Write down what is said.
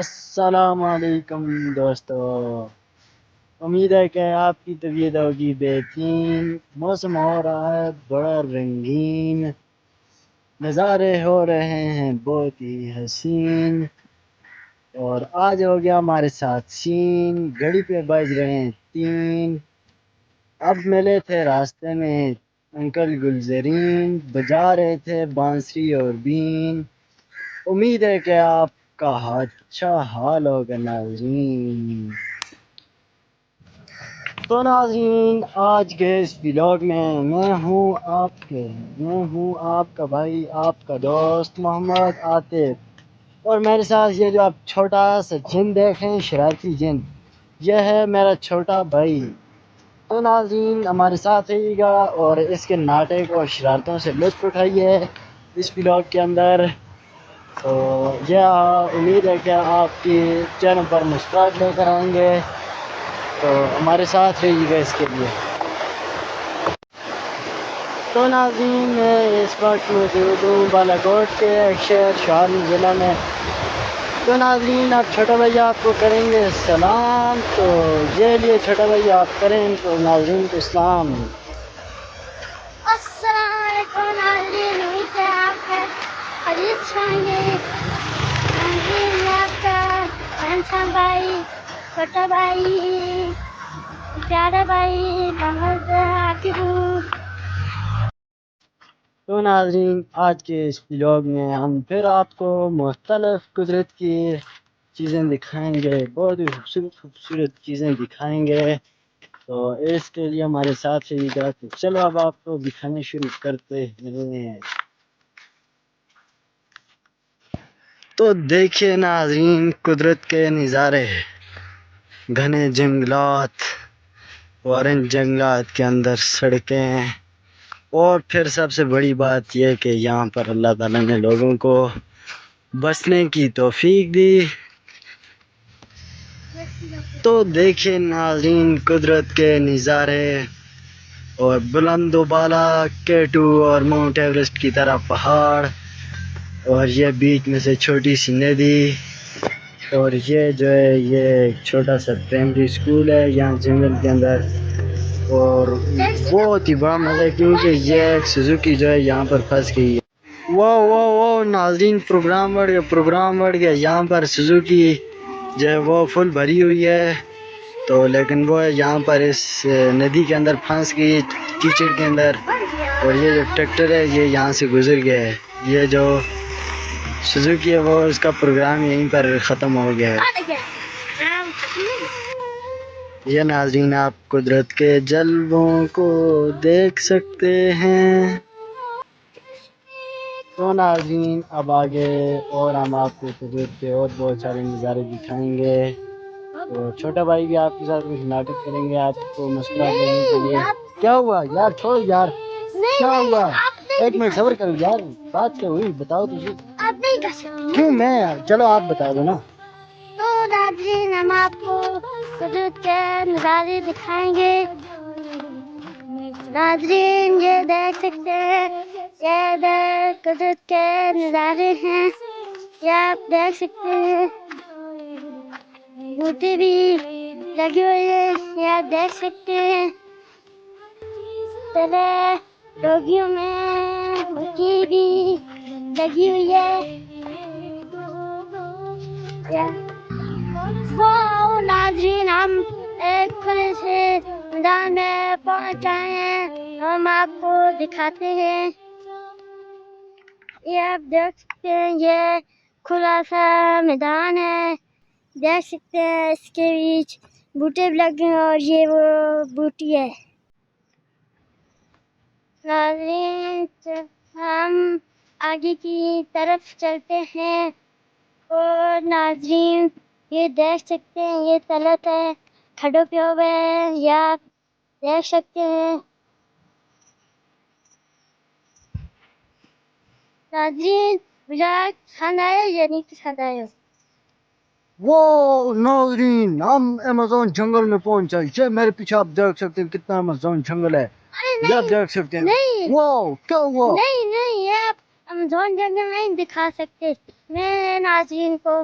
السلام علیکم دوستو، امید ہے کہ آپ کی طبیعت ہوگی بہترین۔ موسم ہو رہا ہے بڑا رنگین، نظارے ہو رہے ہیں بہت ہی حسین، اور آج ہو گیا ہمارے ساتھ سین۔ گھڑی پہ بج رہے ہیں 3۔ اب ملے تھے راستے میں انکل گلزرین، بجا رہے تھے بانسری اور بین۔ امید ہے کہ آپ کا اچھا حال ہوگا ناظرین۔ تو ناظرین، آج کے اس ولاگ میں میں ہوں آپ کا بھائی، آپ کا دوست محمد عاطف، اور میرے ساتھ یہ جو آپ چھوٹا سا جن دیکھ رہے ہیں، شرارتی جن، یہ ہے میرا چھوٹا بھائی۔ تو ناظرین ہمارے ساتھ رہیے گا اور اس کے ناٹک اور شرارتوں سے لطف اٹھائیے اس ولاگ کے اندر۔ تو یہ امید ہے کہ آپ کی چینل پر مسکراہٹ لے کر آئیں گے، تو ہمارے ساتھ رہیے گا اس کے لیے۔ تو ناظرین میں اس وقت موجود ہوں بالا کوٹ کے ایک شہر شہر ضلع میں۔ تو ناظرین اب چھوٹا بھائی آپ کو کریں گے سلام، تو یہ لیے چھوٹا بھائی آپ کریں تو ناظرین کو اسلام۔ السلام علیکم ناظرین، امید ہے آپ خیریت سے ہوں گے۔ ناظرین میں آپ کا ہینڈسم بھائی، چھوٹا بھائی، پیارا بھائی محمد عاطف ہوں۔ تو ناظرین آج کے اس ولاگ میں ہم پھر آپ کو مختلف قدرت کی چیزیں دکھائیں گے، بہت ہی خوبصورت چیزیں دکھائیں گے، تو اس کے لیے ہمارے ساتھ رہیے گا۔ تو چلو اب آپ کو دکھانے شروع کرتے ہیں۔ تو دیکھیے ناظرین قدرت کے نظارے، گھنے جنگلات اور ان جنگلات کے اندر سڑکیں، اور پھر سب سے بڑی بات یہ کہ یہاں پر اللہ تعالیٰ نے لوگوں کو بسنے کی توفیق دی۔ تو دیکھیں ناظرین قدرت کے نظارے، اور بلند و بالا K2 اور ماؤنٹ ایوریسٹ کی طرح پہاڑ، اور یہ بیچ میں سے چھوٹی سی ندی، اور یہ جو ہے یہ ایک چھوٹا سا پرائمری اسکول ہے یہاں جنگل کے اندر، اور بہت ہی بڑا مزہ ہے کیونکہ یہ ایک سوزوکی جو ہے یہاں پر پھنس گئی ہے۔ واہ ناظرین پروگرام بڑھ گیا یہاں پر سوزوکی جو ہے وہ فل بھری ہوئی ہے، تو لیکن وہ یہاں پر اس ندی کے اندر پھنس گئی کیچڑ کے اندر، اور یہ جو ٹریکٹر ہے یہ یہاں سے گزر گیا ہے۔ یہ جو سوزوکی ہے وہ اس کا پروگرام یہیں پر ختم ہو گیا ہے۔ یہ ناظرین آپ قدرت کے جلووں کو دیکھ سکتے ہیں۔ تو ناظرین اب آگے اور ہم آپ کو قدرت کے اور بہت سارے نظارے دکھائیں گے، تو چھوٹا بھائی بھی آپ کے ساتھ کچھ ناٹک کریں گے آپ کو مسکراہٹ دینے کے لیے۔ کیا ہوا یار، چھوڑ یار، کیا ہوا؟ ایک منٹ صبر کرو یار، بات کیا ہوئی بتاؤ تجھے۔ آپ نہیں کر سکتے کیوں میں؟ چلو آپ بتا دو نا۔ تو ناظرین ہم آپ کو قدرت کے نظارے دکھائیں گے۔ ناظرین یہ دیکھ سکتے ہیں، یہ قدرت کے نظارے ہیں، یہ آپ دیکھ سکتے ہیں۔ بوٹے بھی لگے ہوئے ہیں، یہ آپ دیکھ سکتے ہیں۔ پہلے ڈوگیوں میں بچی بھی لگی ہوئی ہے۔ واہ ناظرین ہم ایک کھلے سے میدان میں پہنچ آئے ہیں، ہم آپ کو دکھاتے ہیں۔ یہ آپ دیکھ سکتے ہیں، یہ کھلا سا میدان ہے، دیکھ سکتے ہیں اس کے بیچ بوٹے بھی لگے ہیں، اور یہ وہ بوٹی ہے۔ ناظرین ہم آگے کی طرف چلتے ہیں، اور ناظرین یہ دیکھ سکتے ہیں یہ طلعت ہے، کھڈوں پہ ہوئے ہیں، یہ آپ دیکھ سکتے ہیں۔ ناظرین بلاگ پسند آئے یا نہیں پسند آئے؟ وہ ناظرین ہم ایمیزون جنگل میں پہنچ گئے، یہ میرے پیچھے آپ دیکھ سکتے ہیں کتنا ایمیزون جنگل ہے، یہ آپ دیکھ سکتے ہیں۔ نہیں واو کیا ہوا؟ نہیں یہ آپ امازون جنگل نہیں دکھا سکتے، میں ناظرین کو